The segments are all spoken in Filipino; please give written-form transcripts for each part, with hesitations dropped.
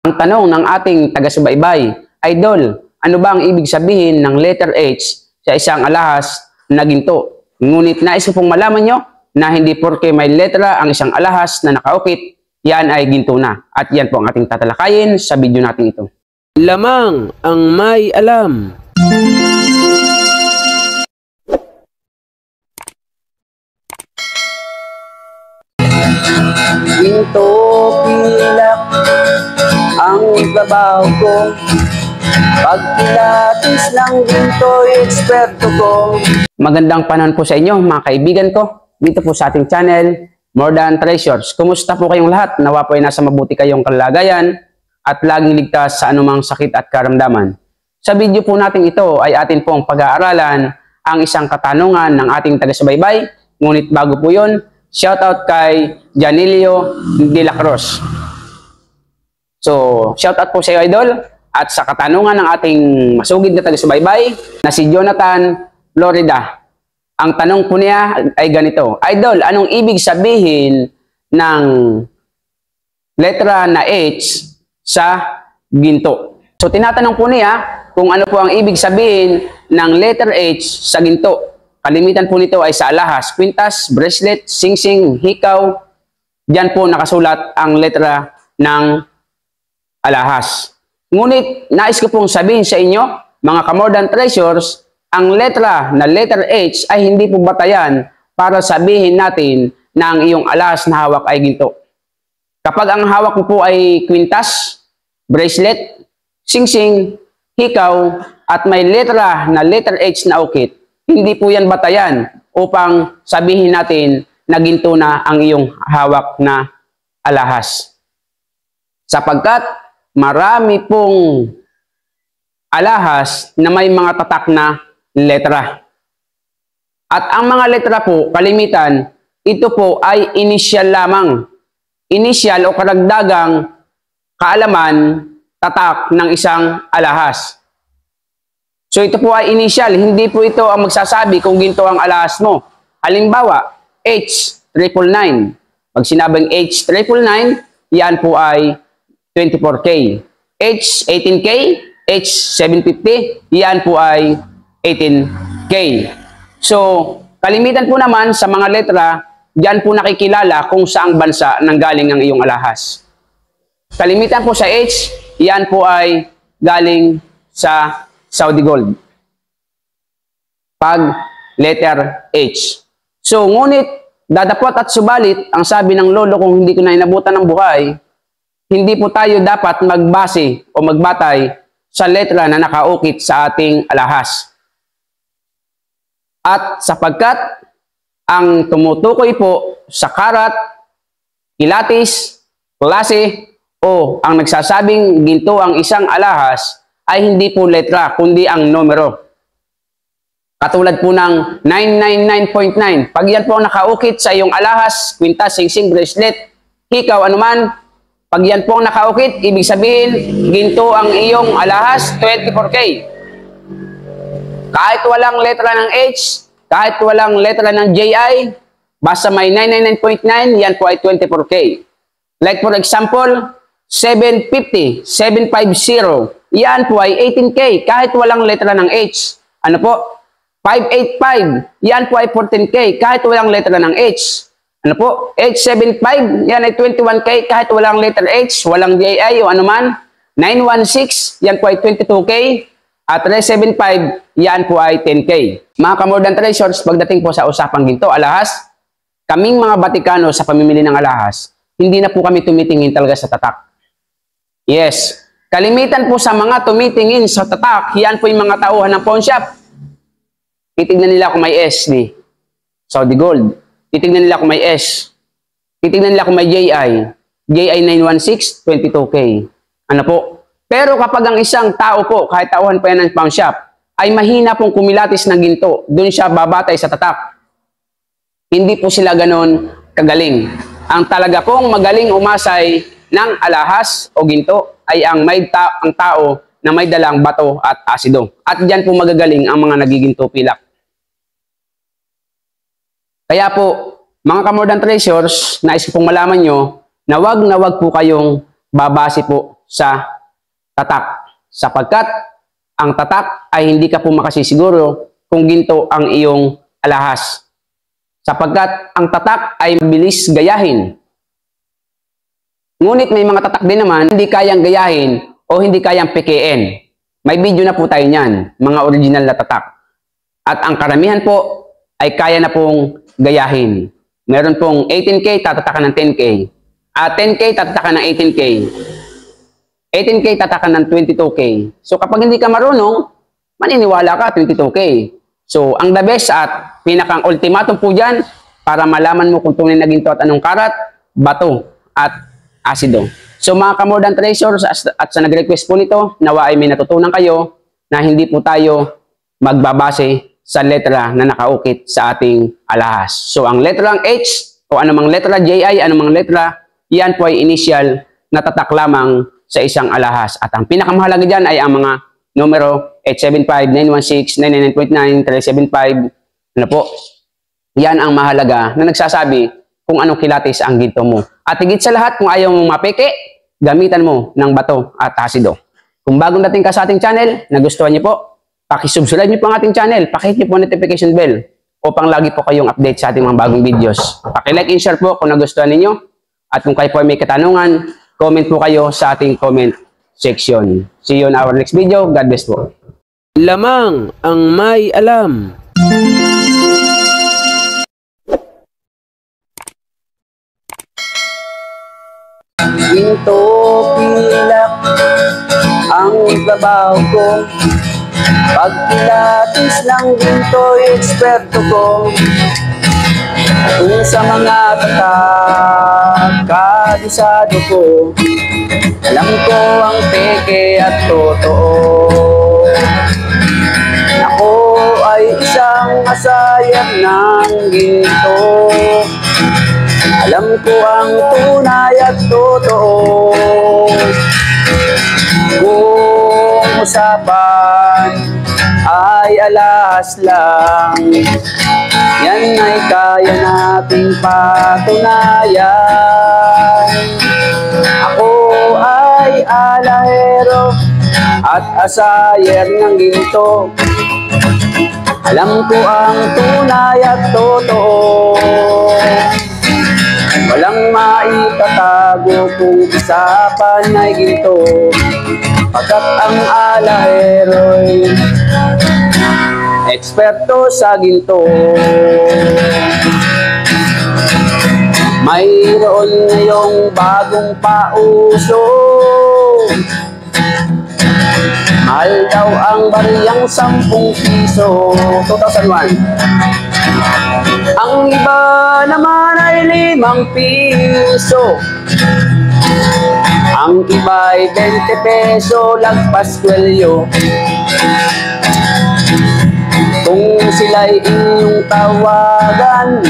Ang tanong ng ating taga-subaybay, Idol, ano ba ang ibig sabihin ng letter H sa isang alahas na ginto? Ngunit nais ko pong malaman nyo na hindi porke may letra ang isang alahas na nakaukit, yan ay ginto na. At yan po ang ating tatalakayin sa video natin ito. Lamang ang may alam. Ginto pilak ang trabaho ko, pag pilates ng ginto, eksperto ko. Magandang panahon po sa inyo mga kaibigan ko, dito po sa ating channel, More Than Treasures. Kumusta po kayong lahat? Nawa po ay nasa mabuti kayong kalagayan at laging ligtas sa anumang sakit at karamdaman. Sa video po natin ito ay atin pong pag-aaralan ang isang katanungan ng ating taga-subaybay. Ngunit bago po yun, shoutout kay Janilio de la Cruz. So, shoutout po sa iyo, Idol. At sa katanungan ng ating masugid na taga-subaybay na si Jonathan Florida. Ang tanong po niya ay ganito, Idol, anong ibig sabihin ng letra na H sa ginto? So, tinatanong po niya kung ano po ang ibig sabihin ng letter H sa ginto. Kalimitan po nito ay sa alahas, kwintas, bracelet, singsing, hikaw. Diyan po nakasulat ang letra ng alahas. Ngunit nais ko pong sabihin sa inyo, mga ka-More Than Treasures, ang letra na letter H ay hindi po batayan para sabihin natin na ang iyong alahas na hawak ay ginto. Kapag ang hawak mo po ay kwintas, bracelet, singsing, hikaw, at may letra na letter H na ukit, hindi po yan batayan upang sabihin natin na ginto na ang iyong hawak na alahas. Sapagkat marami pong alahas na may mga tatak na letra. At ang mga letra po, kalimitan, ito po ay initial lamang. Initial o karagdagang kaalaman, tatak ng isang alahas. So ito po ay initial, hindi po ito ang magsasabi kung ginto ang alahas mo. Halimbawa, H999. Pag sinabing H999, yan po ay 24K. H18K, H750, yan po ay 18K. So, kalimitan po naman sa mga letra, diyan po nakikilala kung saang bansa nanggaling ang iyong alahas. Kalimitan po sa H, yan po ay galing sa Saudi Gold. Pag letter H. So, ngunit, dadapot at subalit, ang sabi ng lolo kung hindi ko na inabutan ng buhay, hindi po tayo dapat magbase o magbatay sa letra na nakaukit sa ating alahas. At sapagkat ang tumutukoy po sa karat, kilatis, klase, o ang nagsasabing ginto ang isang alahas ay hindi po letra, kundi ang numero. Katulad po ng 999.9. Pag yan po ang nakaukit sa iyong alahas, kwintas, singsing, bracelet, hikaw, anuman, pag yan po ang nakaukit, ibig sabihin, ginto ang iyong alahas, 24K. Kahit walang letra ng H, kahit walang letra ng JI, basta may 999.9, yan po ay 24K. Like for example, 750, 750, yan po ay 18K, kahit walang letra ng H. Ano po? 585, yan po ay 14K, kahit walang letra ng H. Ano po? H75, yan ay 21K, kahit walang letter H, walang JI o anuman. 916, yan po ay 22K. At 375, yan po ay 10K. Mga ka-More Than Treasures, pagdating po sa usapang ginto, alahas, kaming mga Batikano sa pamimili ng alahas, hindi na po kami tumitingin talaga sa tatak. Yes. Kalimitan po sa mga tumitingin sa tatak, yan po yung mga tauhan ng pawn shop. Titignan nila kung may S ni Saudi Gold. Titignan nila kung may S. Titignan nila kung may JI. JI 916, 22K. Ano po? Pero kapag ang isang tao po, kahit tauhan pa yan ng pawn shop, ay mahina pong kumilatis ng ginto, doon siya babatay sa tatak. Hindi po sila ganon kagaling. Ang talaga pong magaling umasay ng alahas o ginto ay ang tao na may dalang bato at asido. At diyan po magagaling ang mga nagiginto pilak. Kaya po, mga ka-More Than Treasures, nais ko pong malaman nyo na wag po kayong babase po sa tatak. Sapagkat ang tatak ay hindi ka po makasisiguro kung ginto ang iyong alahas. Sapagkat ang tatak ay mabilis gayahin. Ngunit may mga tatak din naman hindi kayang gayahin o hindi kayang pekein. May video na po tayo niyan, mga original na tatak. At ang karamihan po ay kaya na pong gayahin. Meron pong 18K, tatatakan ng 10K. At 10K, tatatakan ng 18K. 18K, tatakan ng 22K. So kapag hindi ka marunong, maniniwala ka, 22K. So ang the best at pinakang ultimatum po dyan, para malaman mo kung tunay na ginto at anong karat, bato at asido. So mga ka-more than treasures at sa nag-request po nito, nawa ay may natutunan kayo na hindi po tayo magbabase sa letra na nakaukit sa ating alahas. So ang letrang H o anumang letra JI, anumang letra, yan po ay initial na tatak lamang sa isang alahas. At ang pinakamahalaga dyan ay ang mga numero 875, 916, 99.9, 375, ano po. Yan ang mahalaga na nagsasabi kung anong kilatis ang ginto mo. At higit sa lahat, kung ayaw mong mapeke, gamitan mo ng bato at asido. Kung bagong dating ka sa ating channel, nagustuhan niyo po, pakisubscribe niyo po ang ating channel, pakihit niyo po ang notification bell upang lagi po kayong update sa ating mga bagong videos. Pakilike and share po kung nagustuhan ninyo. At kung kayo po ay may katanungan, comment po kayo sa ating comment section. See you on our next video. God bless po. Lamang ang may alam. Ginto pilak ang trabaho ko. Pagpilatis ng ginto, eksperto ko. Kung sa mga tatak, kabisado ko. Alam ko ang peke at totoo. Ako ay isang masayap ng ginto. Alam ko ang tunay at totoo. Kung usapan ay alas lang, yan ay kaya nating patunayan. Ako ay alahero at asayer ng ginto. Alam ko ang tunay at totoo. Walang maitatago kung usapan ay ginto. Pagkat ang alahero'y eksperto sa ginto. Mayroon ngayong bagong pauso. Mahal daw ang bariyang 10 piso. 2001. Ang iba naman ay 5 piso. Ang iba ay 20 peso, lagpas kwelyo. Kung sila'y inyong tawagan,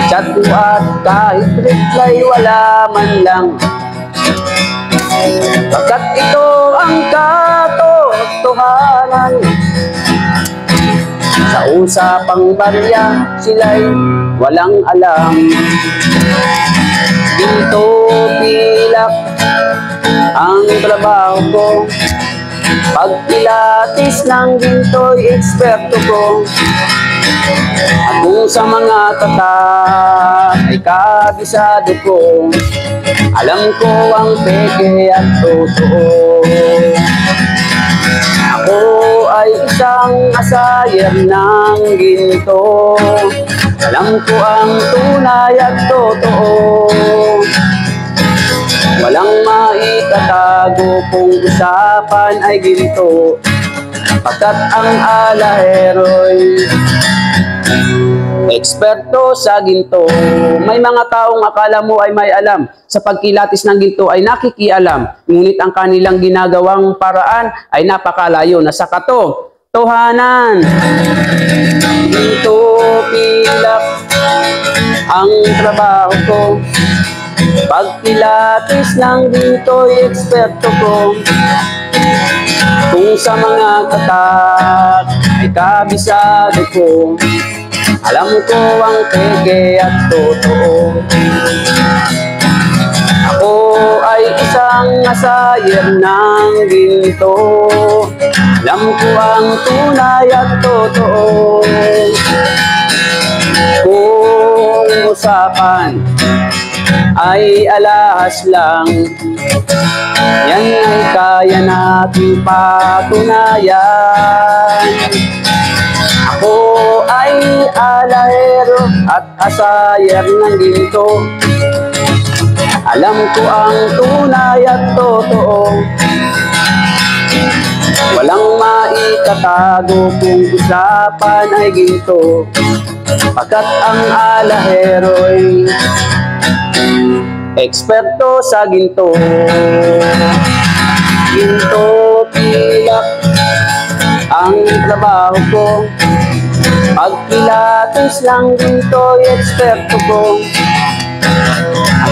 chat mo at kahit reply wala man lang. Pagkat ito ang katotohanan, sa usapang barya sila'y walang alam. Ginto pilak ang trabaho ko. Pagpilatis ng ginto'y eksperto ko. At kung sa mga tatak ay kabisado ko, alam ko ang peke at totoo. Ako ay isang asayer ng ginto. Alam ko ang tunay at totoo. Walang maitatago kung usapan ay ginto. Pagkat ang alahero'y eksperto sa ginto. May mga taong akala mo ay may alam. Sa pagkilatis ng ginto ay nakikialam. Ngunit ang kanilang ginagawang paraan ay napakalayo na sa katotohanan. Ginto pilak ang trabaho ko. Pagpilatis ng ginto'y eksperto ko. Kung sa mga tatak ay kabisado ko, alam ko ang peke at totoo. Ako ay isang asayer ng ginto. Alam ko ang tunay at totoo. Kung usapan ay alahas lang, yan ay kaya nating patunayan. Ako ay alahero at asayer ng ginto. Alam ko ang tunay at totoo. Walang maitatago kung usapan ay ginto, pagkat ang alahero'y eksperto sa ginto. Ginto pilak ang trabaho ko, pagpilatos lang ginto'y eksperto ko.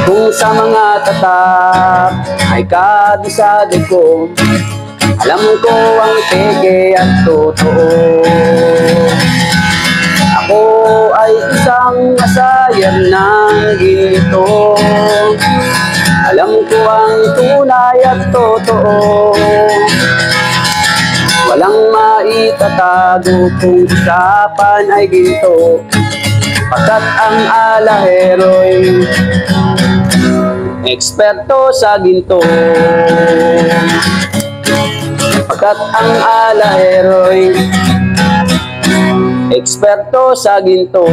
Kung sa mga tatak ay kabisado ko, alam ko ang peke at totoo. Ako ay isang asayer ng ginto. Alam ko ang tunay at totoo. Walang maitatago kung usapan ay ginto, pagkat ang alahero'y eksperto sa ginto. Pagkat ang alahero'y eksperto sa ginto.